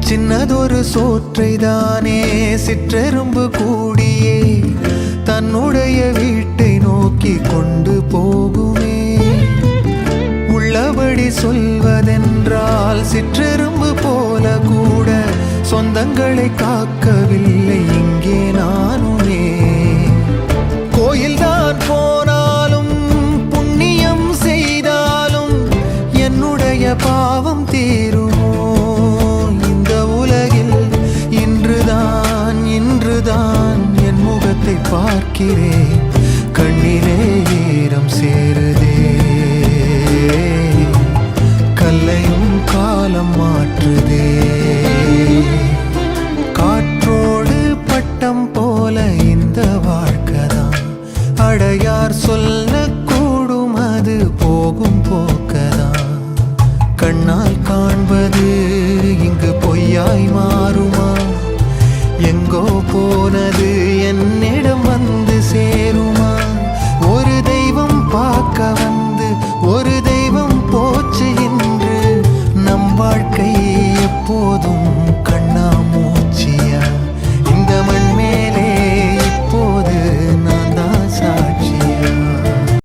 சின்னதொரு சோற்றைதானே சிற்றெரும்பு கூடியே தன்னுடைய வீட்டை நோக்கி கொண்டு போகுமே. உள்ளபடி சொல்வதென்றால் சிற்றெரும்பு போல கூட சொந்தங்களை காக்கவில்லை இங்கே நானுமே. கோயில்தான் போனாலும் புண்ணியம் செய்தாலும் என்னுடைய பாவம் தீருமோ? இந்த உலகில் இன்றுதான் என் முகத்தை பார்க்கிறேன், கண்ணிலே ஈரம் சேருதே. கல்லையும் காலம் மாற்றுதே. காற்றோடு பட்டம் போல இந்த வாழ்க்கைதான், அடையார் சொல்லக்கூடும் அது போகும் போக்கதான். கண்ணால் காண்பது இங்கு பொய்யாய் மாறுமா? எங்கோ போனது